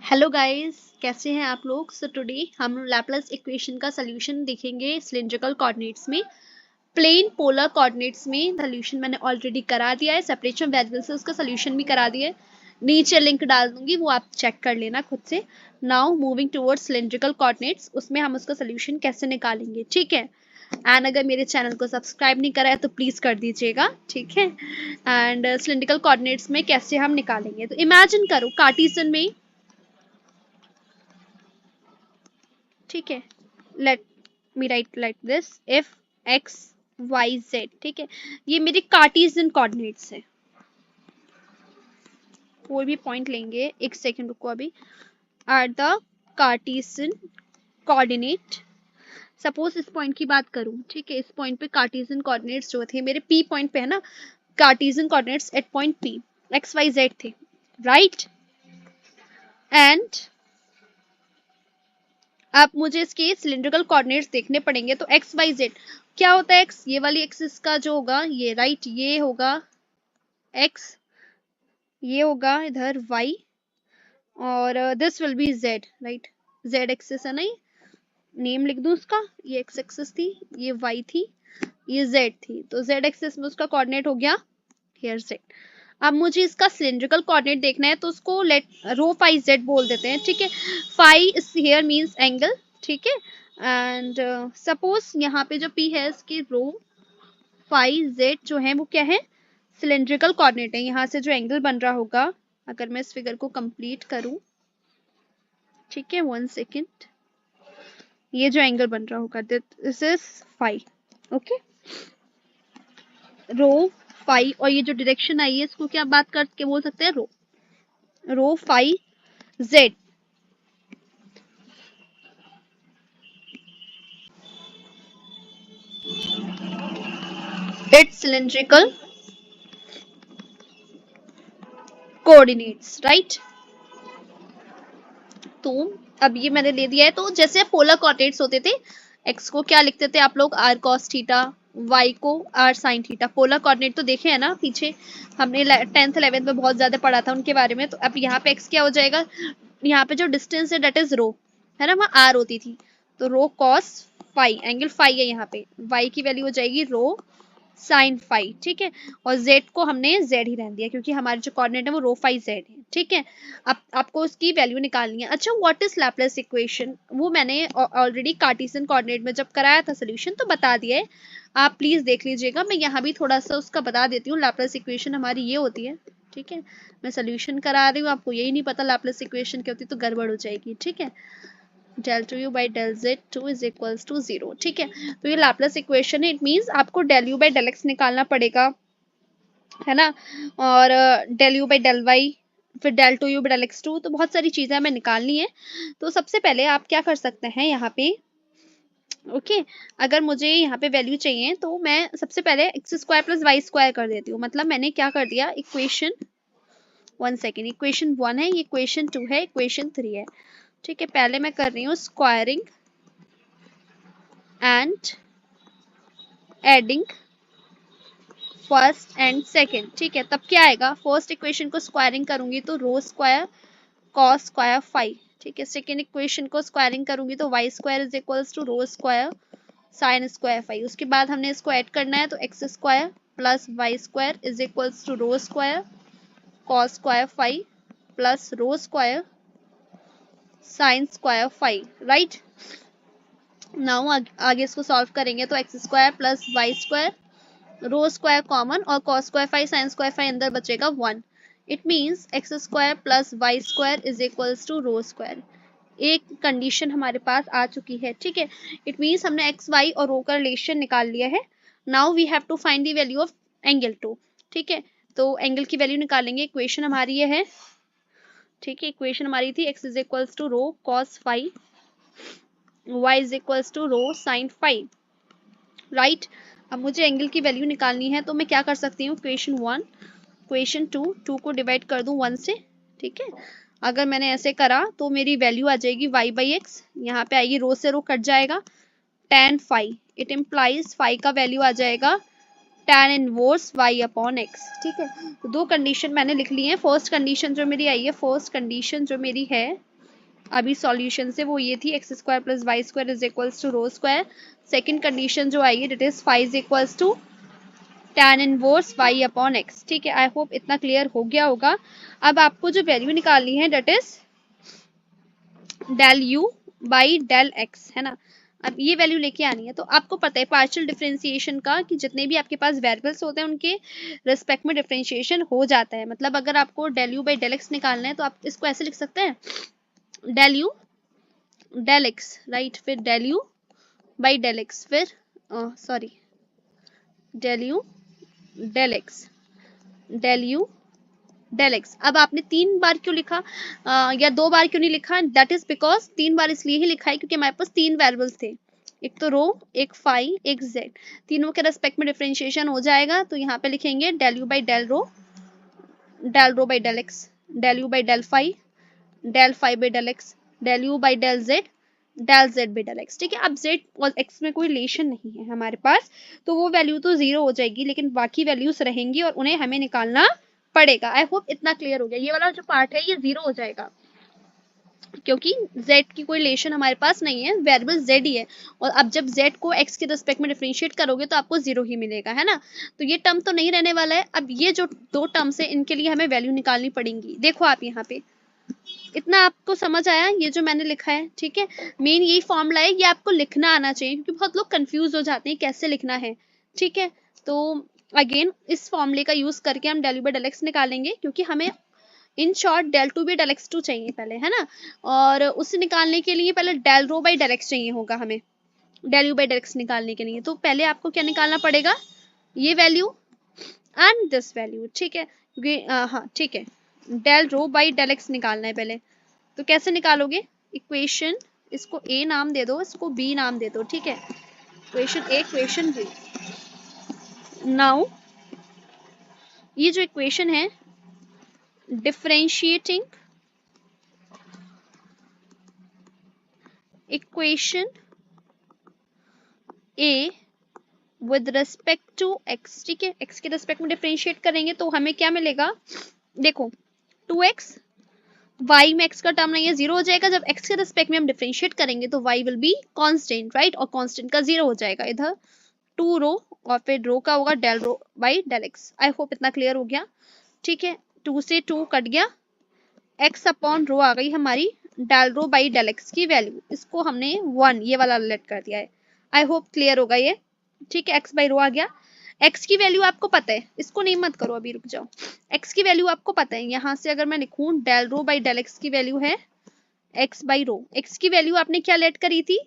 Hello guys, कैसे हैं आप लोग। सो टुडे हम लैपलेस इक्वेशन का सोल्यूशन देखेंगे सिलिंड्रिकल कोऑर्डिनेट्स में। प्लेन पोलर कोऑर्डिनेट्स में सोल्यूशन मैंने ऑलरेडी करा दिया है। सेपरेशन वेरिएबल से उसका सोल्यूशन भी करा दिया है। नीचे लिंक डाल दूंगी, वो आप चेक कर लेना खुद से। Now moving towards cylindrical coordinates, उसमें हम उसका सोल्यूशन कैसे निकालेंगे, ठीक है। एंड अगर मेरे चैनल को सब्सक्राइब नहीं करा है तो प्लीज कर दीजिएगा, ठीक है। एंड सिलिंड्रिकल कोऑर्डिनेट्स में कैसे हम निकालेंगे, तो इमेजिन करो कार्टेशियन में, ठीक है। Let me write like this, if x y z, ठीक है। ये मेरे कार्टेशियन कोऑर्डिनेट्स है। कोई भी पॉइंट लेंगे, एक सेकंड रुको अभी। Are the Cartesian coordinate. Suppose इस पॉइंट की बात करूं, ठीक है। इस पॉइंट पे कार्टेशियन कोऑर्डिनेट्स जो थे मेरे पी पॉइंट पे है ना, Cartesian coordinates at point p x y z थे, राइट। एंड अब मुझे इसके सिलिंड्रिकल कोऑर्डिनेट्स देखने पड़ेंगे। तो एक्स वाई जेड क्या होता है, एक्स ये वाली एक्सिस का जो होगा ये राइट, ये होगा एक्स, ये होगा इधर वाई, और this will be Z, right. Z axis है ना, ये नेम लिख दूं उसका। ये एक्स एक्सिस थी, ये वाई थी, ये जेड थी। तो जेड एक्सिस में उसका कोऑर्डिनेट हो गया हियर जेड। अब मुझे इसका सिलिंड्रिकल कोऑर्डिनेट देखना है, तो उसको लेट रो फाई जेड बोल देते हैं, ठीक है। Phi is here means angle, ठीक है। एंड सपोज यहाँ पे जो पी है इसकी रो फाई जेड जो है वो क्या है, सिलिंड्रिकल कोऑर्डिनेट है। यहाँ से जो एंगल बन रहा होगा, अगर मैं इस फिगर को कंप्लीट करूं, ठीक है, 1 सेकेंड, ये जो एंगल बन रहा होगा this is phi, okay. Rho phi, और ये जो डायरेक्शन आई है इसको क्या बात करके बोल सकते हैं, rho rho phi z. It's cylindrical coordinates, right. तो अब ये मैंने ले दिया है। तो जैसे पोलर कोऑर्डिनेट्स होते थे, एक्स को क्या लिखते थे आप लोग, आर कॉस थीटा, वाई को r sine theta. Polar coordinate तो देखे है ना पीछे, हमने 10th 11th में बहुत ज्यादा पढ़ा था उनके बारे में। तो अब यहाँ पे एक्स क्या हो जाएगा, यहाँ पे जो डिस्टेंस है डेट इज रो, है ना, वहाँ आर होती थी। तो rho cos phi, angle phi है यहाँ पे, वाई की वैल्यू हो जाएगी रो साइन फाई, ठीक है। और जेड को हमने जेड ही रहने दिया क्योंकि हमारे जो कोऑर्डिनेट है वो रो फाई जेड है, ठीक है। अब आपको उसकी वैल्यू निकालनी है। अच्छा, व्हाट इज लैपलेस इक्वेशन, वो मैंने ऑलरेडी कार्टेशियन कोऑर्डिनेट में जब कराया था सोल्यूशन तो बता दिया है, आप प्लीज देख लीजिएगा। मैं यहाँ भी थोड़ा सा उसका बता देती हूँ। लैपलेस इक्वेशन हमारी ये होती है, ठीक है। मैं सोल्यूशन करा रही हूँ, आपको यही नहीं पता लैपलेस इक्वेशन क्या होती तो गड़बड़ हो जाएगी, ठीक है। del 2u by del z2 is equals to 0, ठीक है। तो ये लैपलेस इक्वेशन है, इट मींस आपको del u by del x निकालना पड़ेगा, है ना। और del u by del y, फिर del 2u by del x2, तो बहुत सारी चीजें हमें निकालनी है। तो सबसे पहले आप क्या कर सकते हैं यहाँ पे, ओके। अगर मुझे यहाँ पे वैल्यू चाहिए तो मैं सबसे पहले x square plus y square कर देती हूँ। मतलब मैंने क्या कर दिया, इक्वेशन 1 सेकेंड, इक्वेशन 1 है, ये इक्वेशन 2 है, इक्वेशन 3 है, ठीक है। पहले मैं कर रही हूँ squaring and adding first and second, ठीक है। तब क्या आएगा, फर्स्ट इक्वेशन को स्क्वायरिंग करूंगी तो rho square cos square five, ठीक है। सेकेंड इक्वेशन को स्क्वायरिंग करूंगी तो y square is equals to rho square sine square five. उसके बाद हमने इसको ऐड करना है, तो x square plus y square is equals to rho square cos square five plus rho square sine square five, right. Now आगे इसको solve करेंगे तो x square plus y square, rho square common, और cos square five sine square five अंदर बचेगा 1। It means x square plus y square is equals to rho square. एक condition हमारे पास आ चुकी है, ठीक है। इट मींस हमने एक्स वाई और रो का रिलेशन निकाल लिया है। Now we have to find the value of angle 2, ठीक है। तो एंगल की वैल्यू निकालेंगे। इक्वेशन हमारी ये है, ठीक है। इक्वेशन हमारी थी x is equals to rho cos five, y is equals to rho sine five, right. अब मुझे एंगल की वैल्यू निकालनी है तो मैं क्या कर सकती हूँ, इक्वेशन 1 इक्वेशन 2 को डिवाइड कर दूं 1 से, ठीक है। अगर मैंने ऐसे करा तो मेरी वैल्यू आ जाएगी y बाई एक्स, यहाँ पे आएगी, रो से रो कट जाएगा, tan five, it implies five का वैल्यू आ जाएगा tan inverse y upon x, ठीक है। तो दो कंडीशन मैंने लिख ली है। फर्स्ट कंडीशन जो मेरी आई है, फर्स्ट कंडीशन जो मेरी है अभी सॉल्यूशन से वो ये थी x square plus y square is equals to rho square. Second condition जो आएगी that is five is equals to tan inverse y upon x। ठीक है, आई होप इतना क्लियर हो गया होगा। अब आपको जो वैल्यू निकालनी है that is del u by del x, है ना। अब ये वैल्यू लेके आनी है। तो आपको पता है पार्शियल डिफरेंशिएशन का कि जितने भी आपके पास वेरिएबल्स होते हैं उनके रिस्पेक्ट में डिफरेंशिएशन हो जाता है। मतलब अगर आपको del u by del x निकालना है तो आप इसको ऐसे लिख सकते हैं, del u del x, right, फिर del u by del x, फिर sorry del u del x, del u del x. अब आपने 3 बार क्यों लिखा या 2 बार क्यों नहीं लिखा? दैट इज बिकॉज 3 बार इसलिए ही लिखा है क्योंकि हमारे पास 3 वेरिएबल्स थे, एक तो रो, एक फाई, एक जेड। तीनों के रेस्पेक्ट में डिफरेंशिएशन हो जाएगा। तो यहाँ पे लिखेंगे del u by del rho by del x, del u by del phi by del x, del u by del z by del x. ठीक है, अब जेड और एक्स में कोई रिलेशन नहीं है हमारे पास, तो वो वैल्यू तो जीरो हो जाएगी, लेकिन बाकी वैल्यूज रहेंगी और उन्हें हमें निकालना पड़ेगा। आई होप इतना क्लियर हो गया। ये वाला जो पार्ट है ये जीरो हो जाएगा क्योंकि z की कोई रिलेशन हमारे पास नहीं है, वेरिएबल z ही है। और अब जब z को x के रिस्पेक्ट में डिफरेंशिएट करोगे तो आपको जीरो ही मिलेगा, है ना। तो ये टर्म तो नहीं रहने वाला है। अब ये जो 2 टर्म्स है इनके लिए हमें वैल्यू निकालनी पड़ेंगी। देखो आप यहाँ पे, इतना आपको समझ आया ये जो मैंने लिखा है? ठीक है, मेन यही फॉर्मूला है, ये आपको लिखना आना चाहिए क्योंकि बहुत लोग कंफ्यूज हो जाते हैं कैसे लिखना है। ठीक है, तो अगेन इस फॉर्मूले का यूज करके हम del u by del x निकालेंगे क्योंकि हमें in short del two by del x two चाहिए पहले, है ना। और उसे निकालने के लिए पहले del rho by del x चाहिए होगा हमें, del u by del x निकालने के लिए। तो पहले आपको क्या निकालना पड़ेगा? ये वैल्यू एंड दिस वैल्यू। ठीक है, क्योंकि हाँ ठीक है, del rho by del x निकालना है पहले। तो कैसे निकालोगे? इक्वेशन, इसको ए नाम दे दो, इसको बी नाम दे दो। ठीक है, equation A, equation B. Now ये जो इक्वेशन है, differentiating equation A with respect to x. ठीक है, एक्स के रेस्पेक्ट में डिफरेंशिएट करेंगे तो हमें क्या मिलेगा? देखो 2x, y में x का टर्म नहीं है, जीरो हो जाएगा। जब x के रेस्पेक्ट में हम डिफरेंशिएट करेंगे तो y will be constant, right, और कांस्टेंट का जीरो हो जाएगा इधर। 2 रो और फिर रो का होगा del rho by del x. I hope इतना क्लियर हो गया। ठीक है, 2 से 2 कट गया, x अपॉन रो आ गई हमारी del rho by del x की वैल्यू, इसको हमने 1 ये वाला लेट कर दिया है। आई होप क्लियर होगा ये। ठीक है, x बाई रो आ गया। x की वैल्यू आपको पता है, इसको नहीं मत करो अभी, रुक जाओ। x की वैल्यू आपको पता है, यहाँ से अगर मैं लिखूं del rho by del x की वैल्यू है x बाई रो। x की वैल्यू आपने क्या लेट करी थी?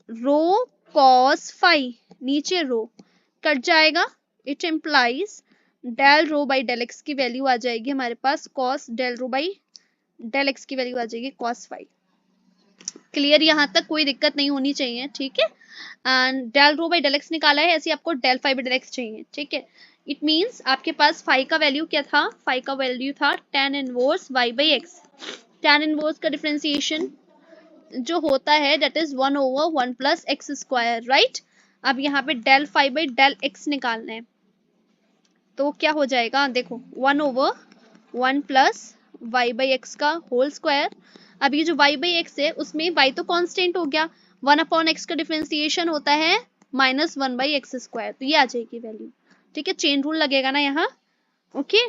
रो कॉस फाई, नीचे रो कट जाएगा, it implies del rho by del x की वैल्यू आ जाएगी हमारे पास cos del rho by del x की वैल्यू आ जाएगी कॉस फाई। क्लियर, यहाँ तक कोई दिक्कत नहीं होनी चाहिए। ठीक है, and del rho by del x निकाला है, ऐसे आपको del phi by del x चाहिए। ठीक है, इट मींस आपके पास फाई का वैल्यू क्या था? फाई का वैल्यू था tan inverse y by x. tan inverse का डिफरेंशिएशन जो होता है that is 1 over 1 plus x square, right. अब यहाँ पे del phi by del x निकालना है तो क्या हो जाएगा? देखो 1 over 1 plus y by x का होल स्क्वायर। अब ये जो y बाई एक्स है उसमें y तो कांस्टेंट हो गया, 1 अपॉन एक्स का डिफरेंशिएशन होता है -1 बाई एक्स स्क्वायर, तो ये आ जाएगी वैल्यू। ठीक है, चेन रूल लगेगा ना यहाँ। ओके,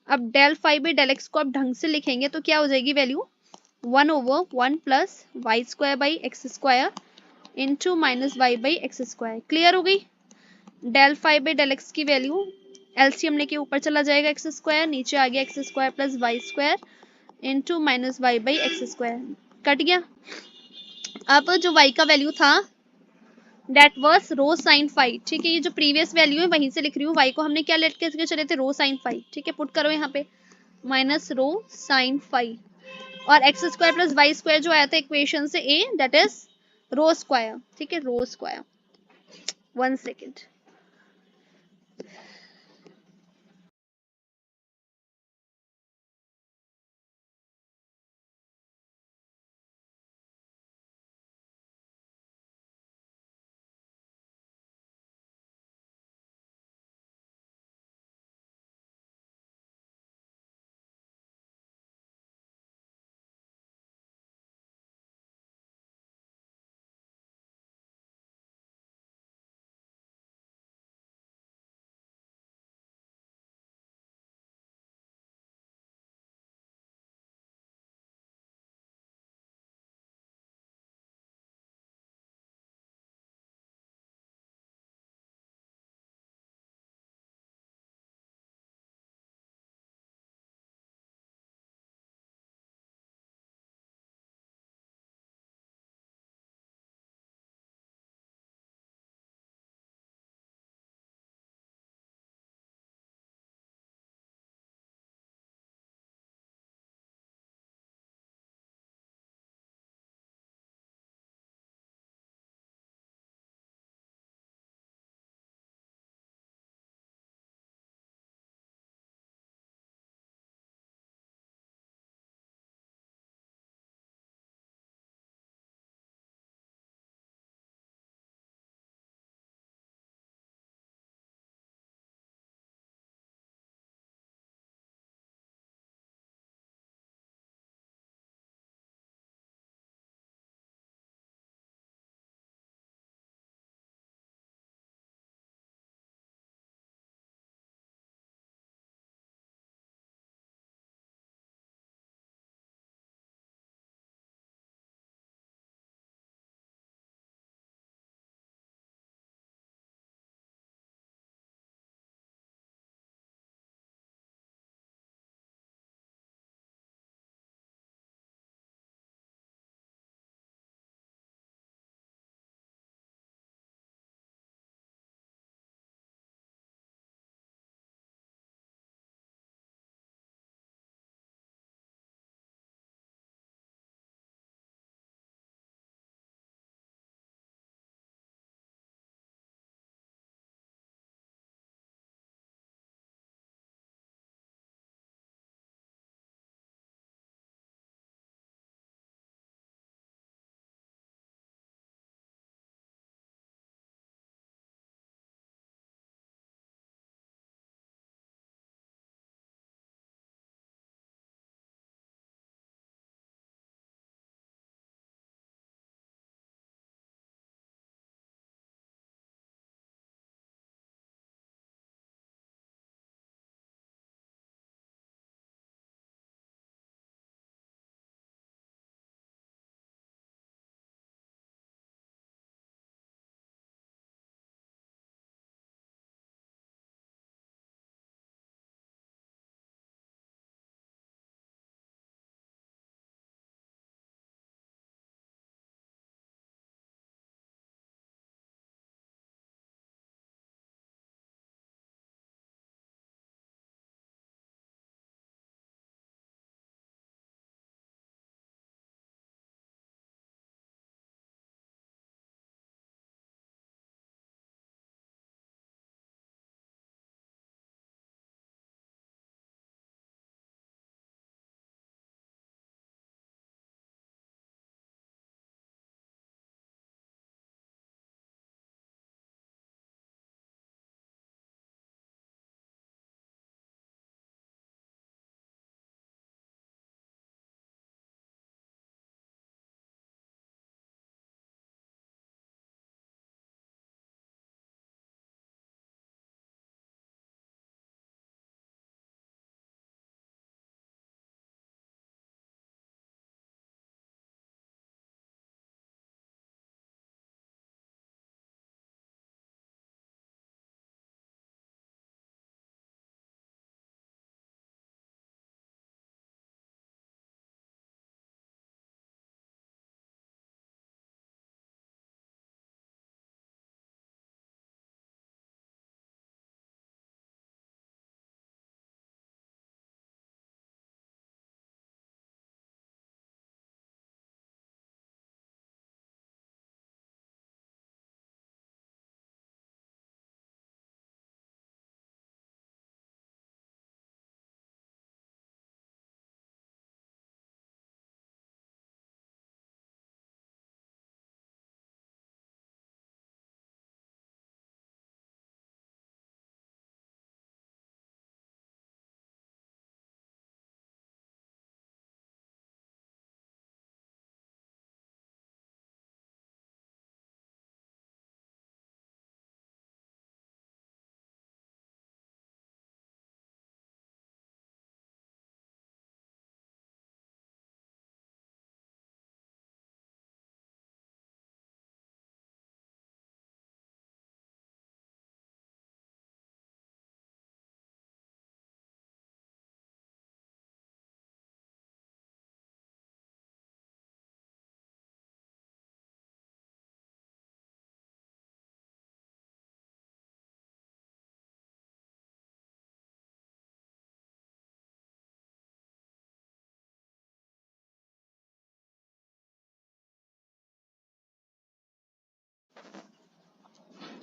अब del phi by del x को आप ढंग से लिखेंगे तो क्या हो जाएगी value? 1 over 1 plus y square by x square into minus y by x square. Clear हो गई? Del phi by del x की वैल्यू एलसीएम लेके ऊपर चला जाएगा एक्स स्क्वायर, नीचे आ गया x square plus y square into minus y by x square, cut गया। अब जो y का वैल्यू था that was rho sine phi. ठीक है, ये जो प्रीवियस वैल्यू है वहीं से लिख रही हूँ, y को हमने क्या लेट करके चले थे? Rho sine phi. ठीक है, पुट करो यहाँ पे माइनस रो साइन फाई, और x square plus y square जो आया था इक्वेशन से a that is rho square. ठीक है, रो स्क्वायर। 1 सेकेंड।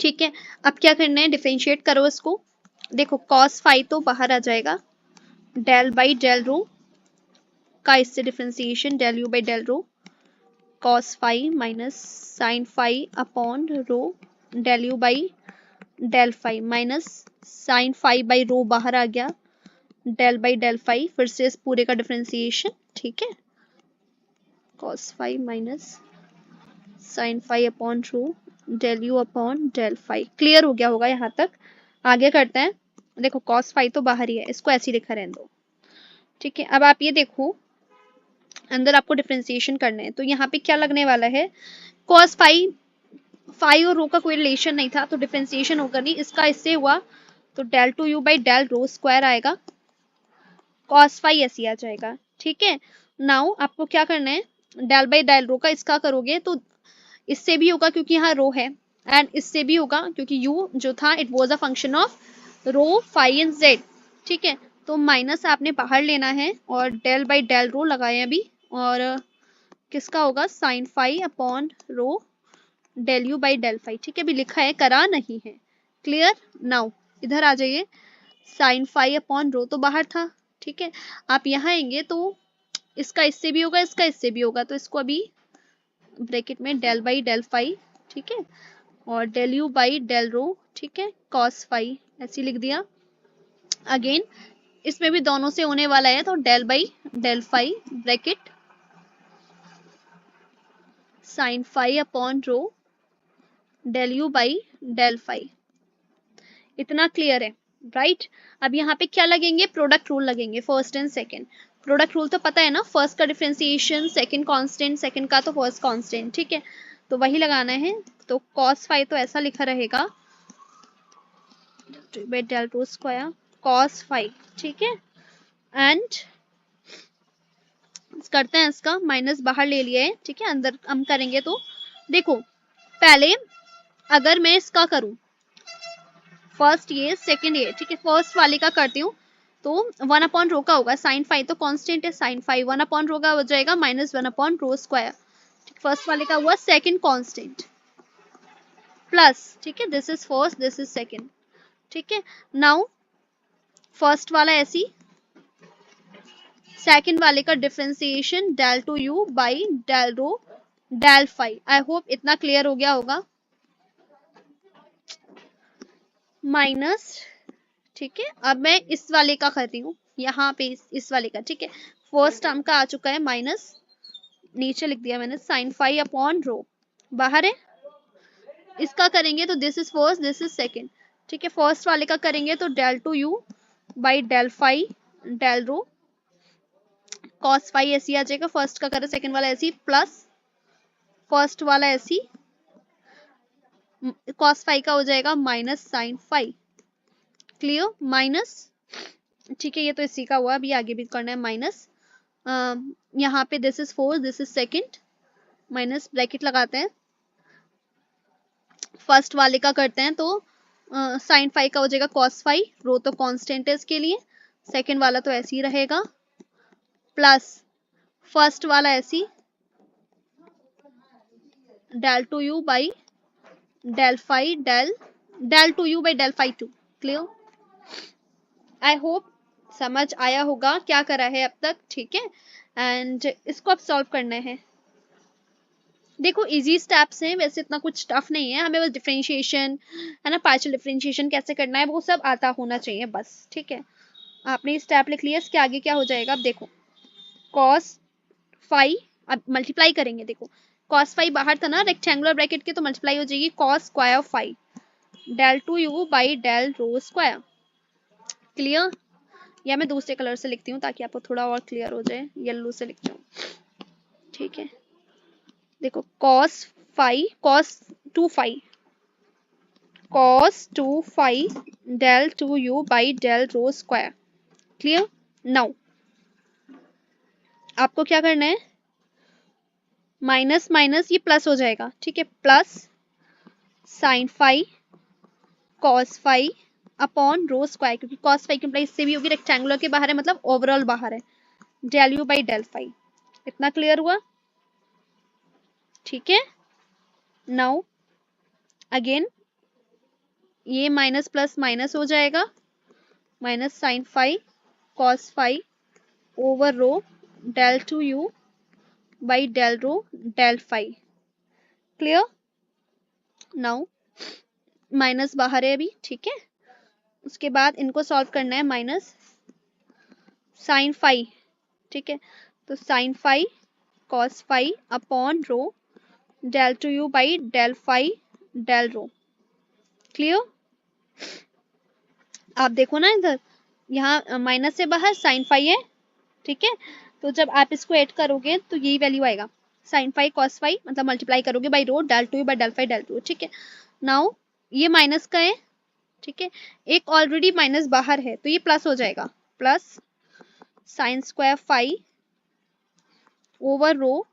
ठीक है, अब क्या करना है, डिफरेंशिएट करो इसको। देखो cos फाई तो बाहर आ जाएगा, डेल बाई डेल रो का इससे differentiation del u by del rho, cos phi minus sine phi upon rho del u by del phi minus sine phi by rho बाहर आ गया, डेल बाई डेल फाई, फिर से इस पूरे का डिफरेंशिएशन। ठीक है, cos phi minus sine phi upon rho del u upon del phi. Clear हो गया होगा यहाँ तक, आगे करते हैं। देखो cos फाई तो बाहर ही है, इसको ऐसे ही लिखा रहने दो। ठीक है, अब आप ये देखो, अंदर आपको डिफरेंशिएशन करना है, तो यहाँ पे क्या लगने वाला है, cos फाई, फाई और रो का कोई रिलेशन नहीं था तो डिफरेंशिएशन होगा नहीं, इसका इससे हुआ तो del two u by del rho square आएगा, cos फाई ऐसे आ जाएगा। ठीक है, नाउ आपको क्या करना है, डेल बाई डेल रो का इसका करोगे तो इससे भी होगा क्योंकि यहाँ रो है, एंड इससे भी होगा क्योंकि u जो था it was a function of rho phi and z. ठीक है, तो माइनस आपने बाहर लेना है और डेल बाई डेल रो लगाए अभी, और किसका होगा, sine phi upon rho del u by del phi. ठीक है, अभी लिखा है, करा नहीं है। क्लियर, नाउ इधर आ जाइए, साइन फाई अपॉन रो तो बाहर था। ठीक है, आप यहाँ आएंगे तो इसका इससे भी होगा, इसका इससे भी होगा, तो इसको अभी ब्रैकेट में डेल बाई डेल फाई, ठीक है, और del u by del rho, ठीक है, कॉस फाई ऐसे लिख दिया। अगेन इसमें भी दोनों से होने वाला है, तो del by del phi bracket sine phi upon rho del u by del phi. इतना क्लियर है, राइट। अब यहाँ पे क्या लगेंगे, प्रोडक्ट रूल लगेंगे, first and second. Product rule तो पता है ना, फर्स्ट का डिफरेंशिएशन सेकंड कांस्टेंट, सेकंड का तो फर्स्ट कांस्टेंट। ठीक है, तो वही लगाना है। तो cos फाई तो ऐसा लिखा रहेगा, del two square cos phi. ठीक है, एंड करते हैं इसका माइनस बाहर ले लिया है। ठीक है, अंदर हम करेंगे तो देखो, पहले अगर मैं इसका करूं, फर्स्ट ये सेकंड ये, ठीक है, फर्स्ट वाले का करती हूँ तो 1 अपॉन रो का होगा, साइन फाई तो कांस्टेंट है, साइन फाई 1 अपॉन रो का हो जाएगा minus 1 upon rho square. First वाले का हुआ सेकंड कांस्टेंट प्लस, ठीक है, this is first this is second. ठीक है, नाउ फर्स्ट वाला ऐसी, सेकंड वाले का differentiation del two u by del rho del phi. I hope इतना क्लियर हो गया होगा। माइनस, ठीक है, अब मैं इस वाले का कर रही हूँ यहाँ पे, इस वाले का। ठीक है, फर्स्ट टर्म का आ चुका है माइनस, नीचे लिख दिया मैंने साइन फाई अपॉन रो, बाहर है। इसका करेंगे तो this is first this is second. ठीक है, फर्स्ट वाले का करेंगे तो del two u by del phi del rho cos phi ऐसी आ जाएगा, फर्स्ट का करें सेकंड वाला ऐसी, प्लस फर्स्ट वाला ऐसी कॉस फाई का हो जाएगा minus sine phi. Clear, minus. ठीक है, ये तो इसी का हुआ, अभी आगे भी करना है माइनस। यहाँ पे this is four this is second, minus bracket लगाते हैं, फर्स्ट वाले का करते हैं तो साइन फाई का हो जाएगा कॉस फाई, रो तो कांस्टेंट है इसके लिए, सेकंड वाला तो ऐसे ही रहेगा, प्लस फर्स्ट वाला ऐसी del two u by del phi del two u by del phi two. Clear, I hope समझ आया होगा क्या करा है अब तक। ठीक है, एंड इसको अब सॉल्व करना है। देखो इजी स्टेप्स हैं, वैसे इतना कुछ टफ नहीं है, हमें बस डिफरेंशिएशन है ना, पार्शियल डिफरेंशिएशन कैसे करना है वो सब आता होना चाहिए बस। ठीक है, आपने स्टेप लिख लिया, इसके आगे क्या हो जाएगा, अब देखो cos फाई, अब मल्टीप्लाई करेंगे। देखो cos फाई बाहर था ना रेक्टेंगुलर ब्रैकेट के, तो मल्टीप्लाई हो जाएगी cos square phi del two u by del rho square. Clear, या मैं दूसरे कलर से लिखती हूँ ताकि आपको थोड़ा और क्लियर हो जाए, येलो से लिखती हूँ। ठीक है, देखो cos phi cos two phi del two u by del rho square. Clear, now आपको क्या करना है, माइनस माइनस ये प्लस हो जाएगा। ठीक है, plus sine phi cos phi upon rho square, क्योंकि कॉस फाई की इम्प्लाई इससे भी होगी, रेक्टेंगुलर के बाहर है मतलब ओवरऑल बाहर है, del u by del phi. इतना क्लियर हुआ। ठीक है, नाउ अगेन ये माइनस प्लस माइनस हो जाएगा, minus sine five cos five over rho del two u by del rho del five. Clear? Now minus बाहर है अभी, ठीक है। उसके बाद इनको सॉल्व करना है, माइनस साइन फाइव, ठीक है। तो sine five cos five upon rho del two u by del five del rho. Clear? आप देखो ना इधर, यहाँ माइनस से बाहर साइन फाइव है, ठीक है। तो जब आप इसको ऐड करोगे तो यही वैल्यू आएगा, साइन फाइव कॉस फाइव, मतलब मल्टीप्लाई करोगे by rho del two u by del five del two, ठीक है। नाउ ये माइनस का है, ठीक है, एक ऑलरेडी माइनस बाहर है तो ये प्लस हो जाएगा, plus sine square five over rho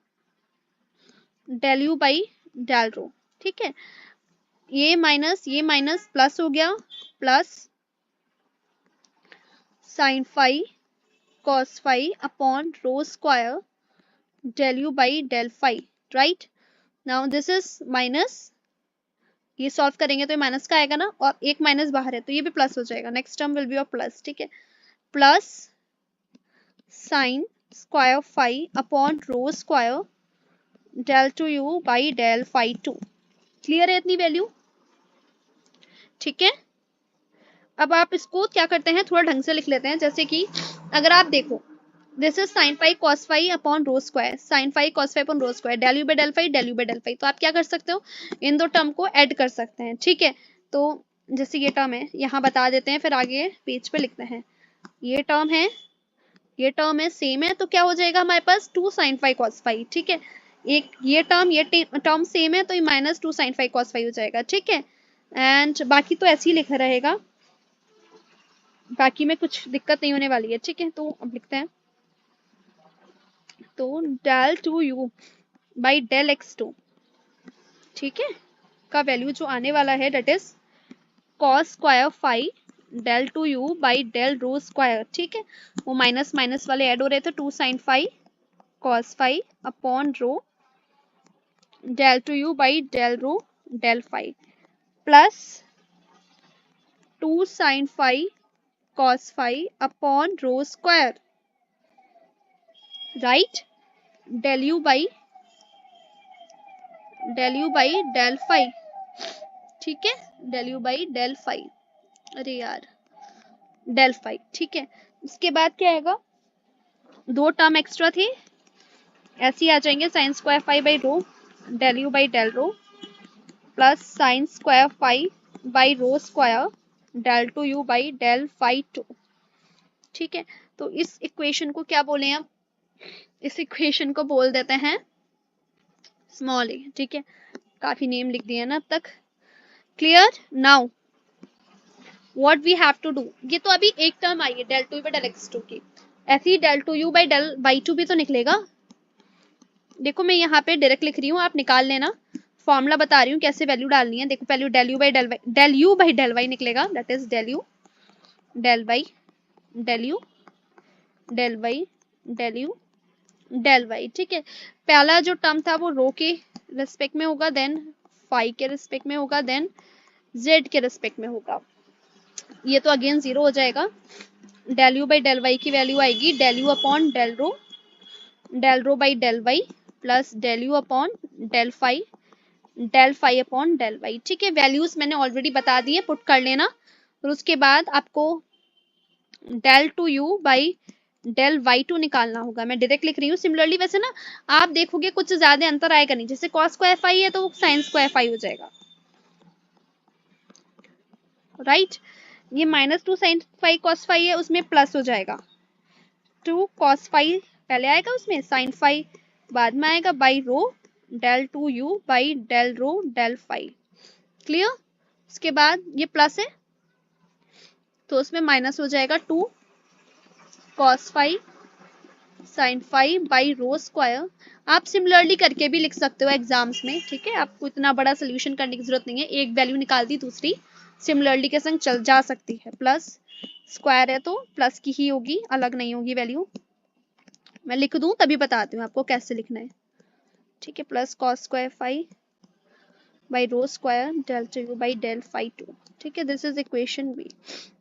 del u by del rho, ठीक है। ये माइनस प्लस हो गया, plus sine five cos five upon rho square del u by del five, right. Now this is minus, ये solve करेंगे तो ये minus का आएगा ना, और एक माइनस बाहर है तो ये भी प्लस हो जाएगा, next term will be of plus, ठीक है। Plus sine square five upon rho square del two u by del five two. Clear है इतनी वैल्यू? ठीक है। अब आप इसको क्या करते हैं, थोड़ा ढंग से लिख लेते हैं, जैसे कि अगर आप देखो, this is sine five cos five upon rho square, sine five cos five upon rho square, del u by del five del u by del five. तो आप क्या कर सकते हो, इन दो टर्म को ऐड कर सकते हैं, ठीक है। तो जैसे ये टर्म है, यहाँ बता देते हैं, फिर आगे पेज पे लिखते हैं। ये टर्म है, ये टर्म है, सेम है, तो क्या हो जाएगा हमारे पास, two sine five cos five, ठीक है। एक ये टर्म सेम है तो ये minus two sine five cos five हो जाएगा, ठीक है। एंड बाकी तो ऐसे ही लिखा रहेगा, बाकी में कुछ दिक्कत नहीं होने वाली है, ठीक है। तो अब लिखते हैं, तो del two u by del x two, ठीक है, का वैल्यू जो आने वाला है that is cos square five del two u by del rho square, ठीक है। वो माइनस माइनस वाले ऐड हो रहे थे, two sine five cos five upon rho del two u by del rho del five, plus two sine five cos five upon rho square, right, del u by del five, ठीक है, del u by del five, अरे यार del five, ठीक है। उसके बाद क्या आएगा, दो टर्म एक्स्ट्रा थे, ऐसे ही आ जाएंगे, sine square five by rho del u by del rho plus sine square five by rho square del two u by del five two, ठीक है। तो इस इक्वेशन को क्या बोले हम, इस इक्वेशन को बोल देते हैं स्मॉल ए, ठीक है। काफी नेम लिख दिए ना अब तक। Clear? Now what we have to do, ये तो अभी एक टर्म आई है del two by del x two की, ऐसे ही del two u by del y two भी तो निकलेगा। देखो मैं यहाँ पे डायरेक्ट लिख रही हूँ, आप निकाल लेना, फॉर्मूला बता रही हूँ कैसे वैल्यू डालनी है। देखो पहले del u by del y निकलेगा, that is del u del y del u del y del u del y, ठीक है। पहला जो टर्म था वो रो के रिस्पेक्ट में होगा, देन फाई के रिस्पेक्ट में होगा, देन जेड के रिस्पेक्ट में होगा। ये तो अगेन जीरो हो जाएगा, del u by del y की वैल्यू आएगी del u upon del rho by del y plus del u upon del phi upon del y, ठीक है। वैल्यूज मैंने ऑलरेडी बता दी है, पुट कर लेना। और उसके बाद आपको del two u by del y two निकालना होगा, मैं डायरेक्ट लिख रही हूँ। सिमिलरली वैसे ना आप देखोगे कुछ ज्यादा अंतर आएगा नहीं, जैसे कॉस स्क्वायर फाई है तो साइन स्क्वायर फाई हो जाएगा, राइट। ये minus two sine five cos five है, उसमें प्लस हो जाएगा, टू कॉस फाइव पहले आएगा, उसमें साइन फाइव बाद में आएगा, by rho del two u by del rho del five. Clear? उसके बाद ये प्लस है तो उसमें माइनस हो जाएगा, two cos five sine five by rho square. आप सिमिलरली करके भी लिख सकते हो एग्जाम्स में, ठीक है। आपको इतना बड़ा सोल्यूशन करने की जरूरत नहीं है, एक वैल्यू निकाल दी दूसरी सिमिलरली के संग चल जा सकती है। प्लस स्क्वायर है तो प्लस की ही होगी, अलग नहीं होगी वैल्यू। मैं लिख दूं तभी बताती हूँ आपको कैसे लिखना है, ठीक है। Plus cos square five by rho square del two u by del phi two. ठीक है, दिस इज इक्वेशन बी।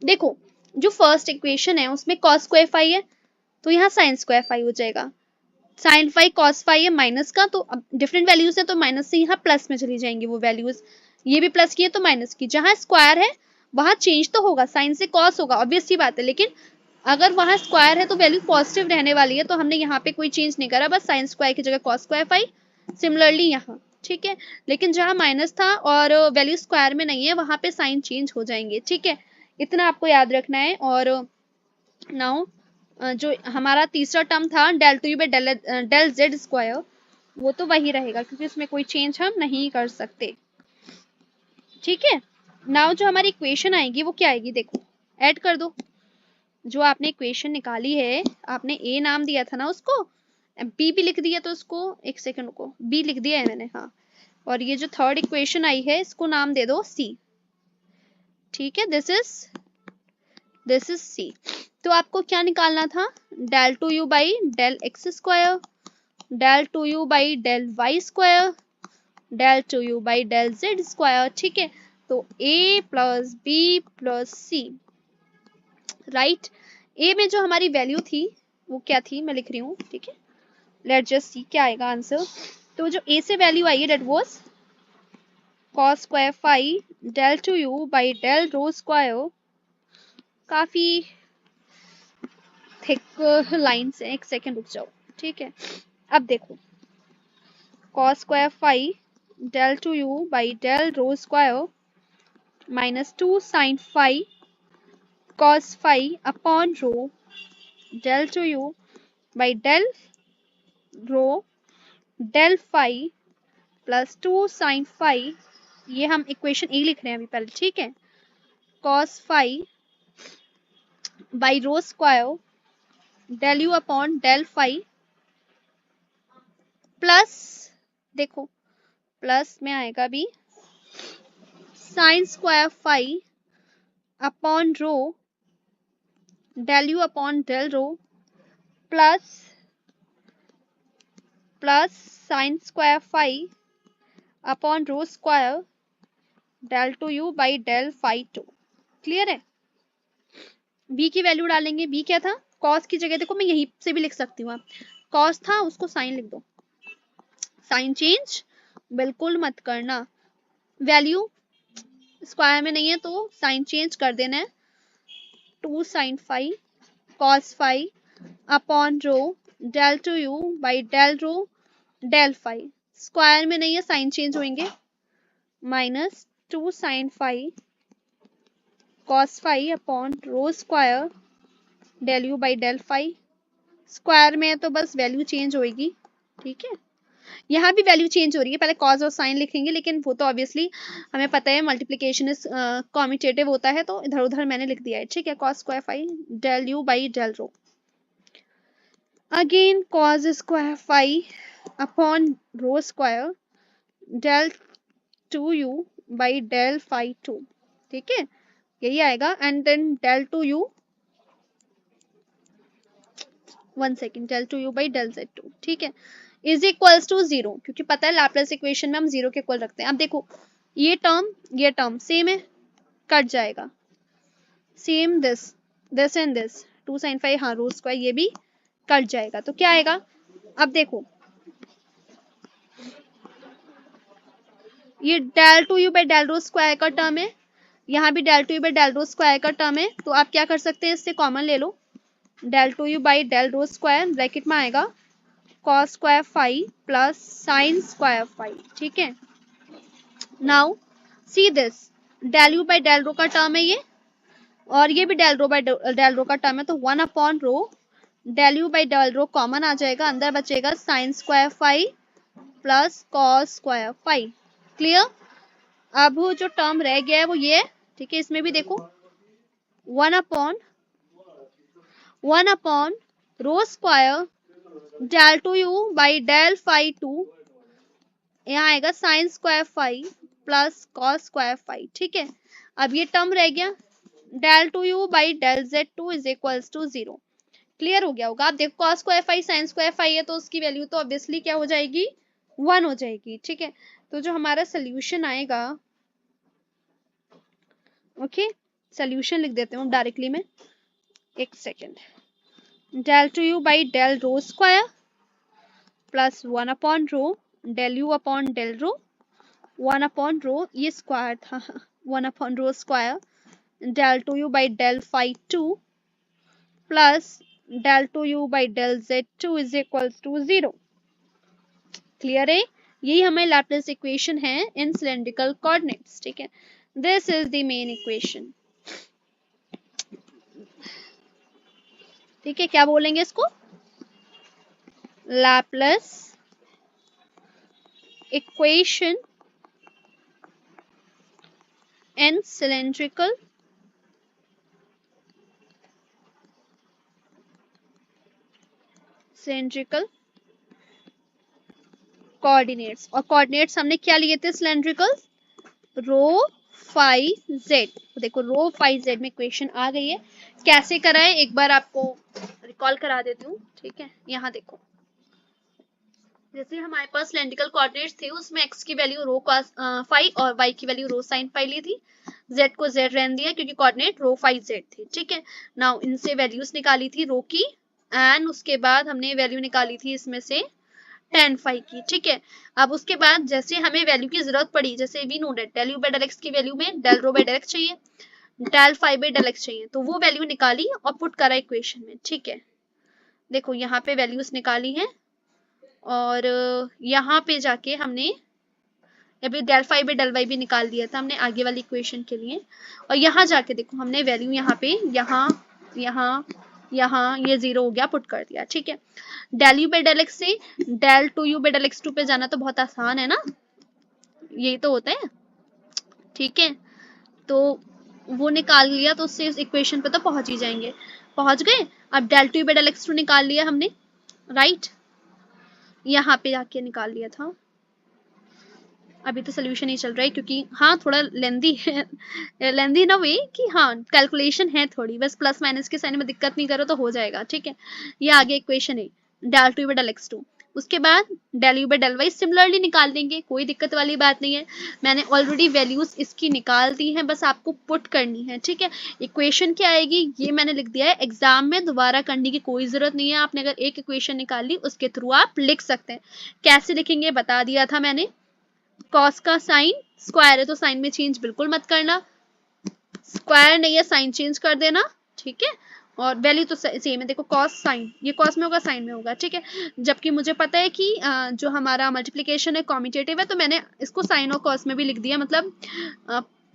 देखो जो फर्स्ट इक्वेशन है उसमें कॉस स्क्वायर फाई है तो यहाँ साइन स्क्वायर फाई हो जाएगा, साइन फाई कॉस फाई है माइनस का, तो अब डिफरेंट वैल्यूज है तो माइनस से यहाँ प्लस में चली जाएंगी वो वैल्यूज, ये भी प्लस की है तो माइनस की, जहां स्क्वायर है वहां चेंज तो होगा, साइन से कॉस होगा ऑब्वियस सी बात है, लेकिन अगर वहां स्क्वायर है तो वैल्यू पॉजिटिव रहने वाली है, तो हमने यहाँ पे कोई चेंज नहीं करा, बस साइन स्क्वायर की जगह कॉस स्क्वायर फाई, सिमिलरली यहाँ। ठीक है, लेकिन जहां माइनस था और वैल्यू स्क्वायर में नहीं है वहां पे साइन चेंज हो जाएंगे। ठीक है, इतना आपको याद रखना है। और नाउ जो हमारा तीसरा टर्म था del two u by del z square, वो तो वही रहेगा क्योंकि उसमें कोई चेंज हम नहीं कर सकते। ठीक है, नाउ जो हमारी इक्वेशन आएगी वो क्या आएगी, देखो ऐड कर दो, जो आपने इक्वेशन निकाली है, आपने ए नाम दिया था ना उसको, बी भी लिख दिया, तो उसको एक सेकंड को बी लिख दिया है मैंने, हाँ, और ये जो थर्ड इक्वेशन आई है इसको नाम दे दो सी। ठीक है, दिस इज सी। तो आपको क्या निकालना था, del two u by del x square, del two u by del y square, del two u by del z square. ठीक है, तो A plus B plus C, right. A में जो हमारी वैल्यू थी वो क्या थी, मैं लिख रही हूँ। ठीक है, लेट जस्ट सी क्या आएगा आंसर। तो जो ए से वैल्यू आई है that was cos square phi del two u by del rho square, काफी थिक लाइन्स है, एक सेकेंड रुक जाओ। ठीक है, अब देखो cos square phi del two u by del rho square minus 2 sine phi cos phi upon rho del two u by del rho del phi plus 2 sine phi, ये हम इक्वेशन ए लिख रहे हैं अभी पहले। ठीक है, cos phi by rho square del u upon del phi plus, देखो प्लस में आएगा भी sine square phi upon rho del u upon del rho plus plus sine square phi upon rho square del two u by del phi two. Clear है, B की वैल्यू डालेंगे, B क्या था, कॉस की जगह देखो मैं यहीं से भी लिख सकती हूँ, कॉस था उसको साइन लिख दो, साइन चेंज बिल्कुल मत करना, वैल्यू स्क्वायर में नहीं है तो साइन चेंज कर देना है, 2 sine phi cos phi upon rho del two u by del rho del phi, square में नहीं है साइन चेंज होंगे, minus 2 sine phi cos phi upon rho square del u by del phi, square में है तो बस value change होगी। ठीक है, यहाँ भी वैल्यू चेंज हो रही है, पहले कॉस और साइन लिखेंगे, लेकिन वो तो ऑब्वियसली हमें पता है मल्टीप्लिकेशन इज कॉम्यूटेटिव होता है, तो इधर उधर मैंने लिख दिया है। ठीक है, cos square phi del u by del rho, again cos square phi upon rho square del two u by del phi two. ठीक है, यही आएगा, and then del two u, one second, del two u by del z two. ठीक है, is equals to zero, क्योंकि पता है Laplace equation में हम जीरो के इक्वल रखते हैं। अब देखो ये टर्म सेम है, कट जाएगा, same this and this, 2 sine phi, हाँ रो स्क्वायर ये भी कट जाएगा, तो क्या आएगा, अब देखो ये del two u by del rho square का टर्म है, यहाँ भी del two u by del rho square का टर्म है, तो आप क्या कर सकते हैं, इससे कॉमन ले लो, del two u by del rho square bracket में आएगा cos square phi plus sine square phi. ठीक है, now see this, del u by del rho का टर्म है ये, और ये भी del rho by del rho का टर्म है, तो 1 upon rho del u by del rho common आ जाएगा, अंदर बचेगा sine square phi plus cos square phi. Clear, अब जो टर्म रह गया है वो ये, ठीक है, इसमें भी देखो 1 upon rho square del two u by del phi two, यहाँ आएगा sine square phi plus cos square phi. ठीक है, अब ये टर्म रह गया del two u by del z two is equals to zero. Clear हो गया होगा, आप देखो cos square phi sine square phi है तो उसकी वैल्यू तो ऑब्वियसली क्या हो जाएगी, 1 हो जाएगी। ठीक है, तो जो हमारा सोल्यूशन आएगा, ओके सोल्यूशन लिख देते हूँ डायरेक्टली में, एक second, del two u by del rho square plus 1 upon rho del u upon del rho 1 upon rho, ये स्क्वायर था 1 upon rho square del two u by del phi 2 plus del two u by del z2 is equals to 0। Clear है? यही हमें Laplace equation है इन cylindrical coordinates. ठीक है, this is the main equation. ठीक है, क्या बोलेंगे इसको? Laplace equation in cylindrical coordinates. और कोऑर्डिनेट्स हमने क्या लिए थे सिलेंड्रिकल? रो फाई जेड। देखो रो फाई जेड में इक्वेशन आ गई है। कैसे कराए एक बार आपको रिकॉल करा देती हूँ। ठीक है, यहाँ देखो, जैसे हमारे पास सिलेंड्रिकल कोऑर्डिनेट्स थे, उसमें x की वैल्यू रो फाई और y की वैल्यू रो साइन फाई ली थी। z को z रहने दिया क्योंकि कोऑर्डिनेट रो फाई जेड थे। ठीक है, नाउ इनसे वैल्यूज निकाली थी रो की, एंड उसके बाद हमने वैल्यू निकाली थी इसमें से tan फाई की। ठीक है, अब उसके बाद जैसे हमें वैल्यू की जरूरत पड़ी, जैसे we know that del u by del x की वैल्यू में del rho by del x चाहिए, del phi by del x चाहिए, तो वो वैल्यू निकाली और पुट करा इक्वेशन में। ठीक है, देखो यहाँ पे वैल्यूज निकाली हैं और यहाँ पे जाके हमने अभी del phi by del y भी निकाल दिया था हमने आगे वाली इक्वेशन के लिए। और यहाँ जाके देखो हमने वैल्यू यहाँ पे यहाँ ये 0 हो गया, पुट कर दिया। ठीक है, del u by del x से del two u by del x2 पे जाना तो बहुत आसान है ना, यही तो होता है। ठीक है, तो वो निकाल लिया तो उससे इस इक्वेशन पे तो पहुंच ही जाएंगे, पहुंच गए। अब del two u by del x2 निकाल लिया हमने, राइट, यहाँ पे जाके निकाल लिया था। अभी तो सोल्यूशन ही चल रहा है क्योंकि हाँ थोड़ा लेंदी है, लेंदी ना वे कि हाँ कैलकुलेशन है थोड़ी, बस प्लस माइनस के साइन में दिक्कत नहीं करो तो हो जाएगा। ठीक है, ये आगे इक्वेशन है del to bye del x2। उसके बाद del u by del y similarly निकाल देंगे, कोई दिक्कत वाली बात नहीं है। मैंने ऑलरेडी वैल्यूज इसकी निकाल दी हैं, बस आपको पुट करनी है। ठीक है, इक्वेशन क्या आएगी ये मैंने लिख दिया है, एग्जाम में दोबारा करने की कोई जरूरत नहीं है। आपने अगर एक इक्वेशन निकाल ली उसके थ्रू आप लिख सकते हैं। कैसे लिखेंगे बता दिया था मैंने, कॉस का साइन स्क्वायर है तो साइन में चेंज बिल्कुल मत करना, स्क्वायर नहीं है साइन चेंज कर देना। ठीक है, और वैल्यू तो सेम है, देखो कॉस साइन, ये कॉस में होगा साइन में होगा। ठीक है, जबकि मुझे पता है कि जो हमारा मल्टीप्लिकेशन है कॉम्यूटेटिव है, तो मैंने इसको साइन और कॉस में भी लिख दिया, मतलब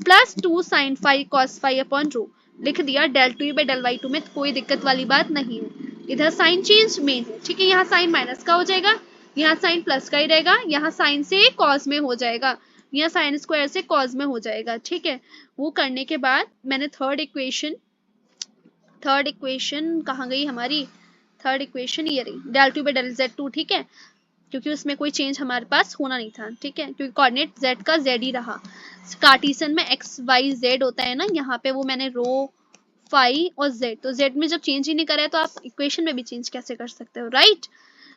+2 sin phi cos phi upon rho लिख दिया। del to bye del y2 में कोई दिक्कत वाली बात नहीं है। इधर साइन चेंज मेन है। ठीक है, यहाँ साइन माइनस का हो जाएगा, यहाँ साइन प्लस का ही रहेगा, यहाँ साइन से कॉस में हो जाएगा, यहाँ साइन स्क्वायर से कॉस में हो जाएगा। ठीक है, वो करने के बाद मैंने थर्ड इक्वेशन कहाँ गई हमारी, थर्ड इक्वेशन ये रही del to bye del z2। ठीक है, क्योंकि उसमें कोई चेंज हमारे पास होना नहीं था। ठीक है, क्योंकि कोऑर्डिनेट z का z ही रहा, कार्टेशियन में x y z होता है ना, यहाँ पे वो मैंने रो फाई और z, तो z में जब चेंज ही नहीं करा है तो आप इक्वेशन में भी चेंज कैसे कर सकते हो, राइट।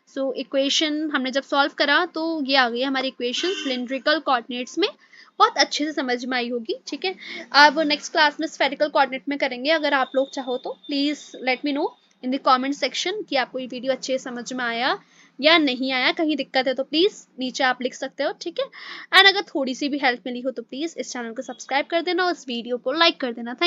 सो इक्वेशन हमने जब सॉल्व करा तो ये आ गई हमारी इक्वेशन सिलिंड्रिकल कोऑर्डिनेट्स में, बहुत अच्छे से समझ में आई होगी। ठीक है, अब नेक्स्ट क्लास में स्फेरिकल कोऑर्डिनेट में करेंगे। अगर आप लोग चाहो तो please let me know in the comment section कि आपको ये वीडियो अच्छे से समझ में आया या नहीं आया, कहीं दिक्कत है तो प्लीज नीचे आप लिख सकते हो। ठीक है, एंड अगर थोड़ी सी भी हेल्प मिली हो तो प्लीज इस चैनल को सब्सक्राइब कर देना और इस वीडियो को लाइक कर देना। थैंक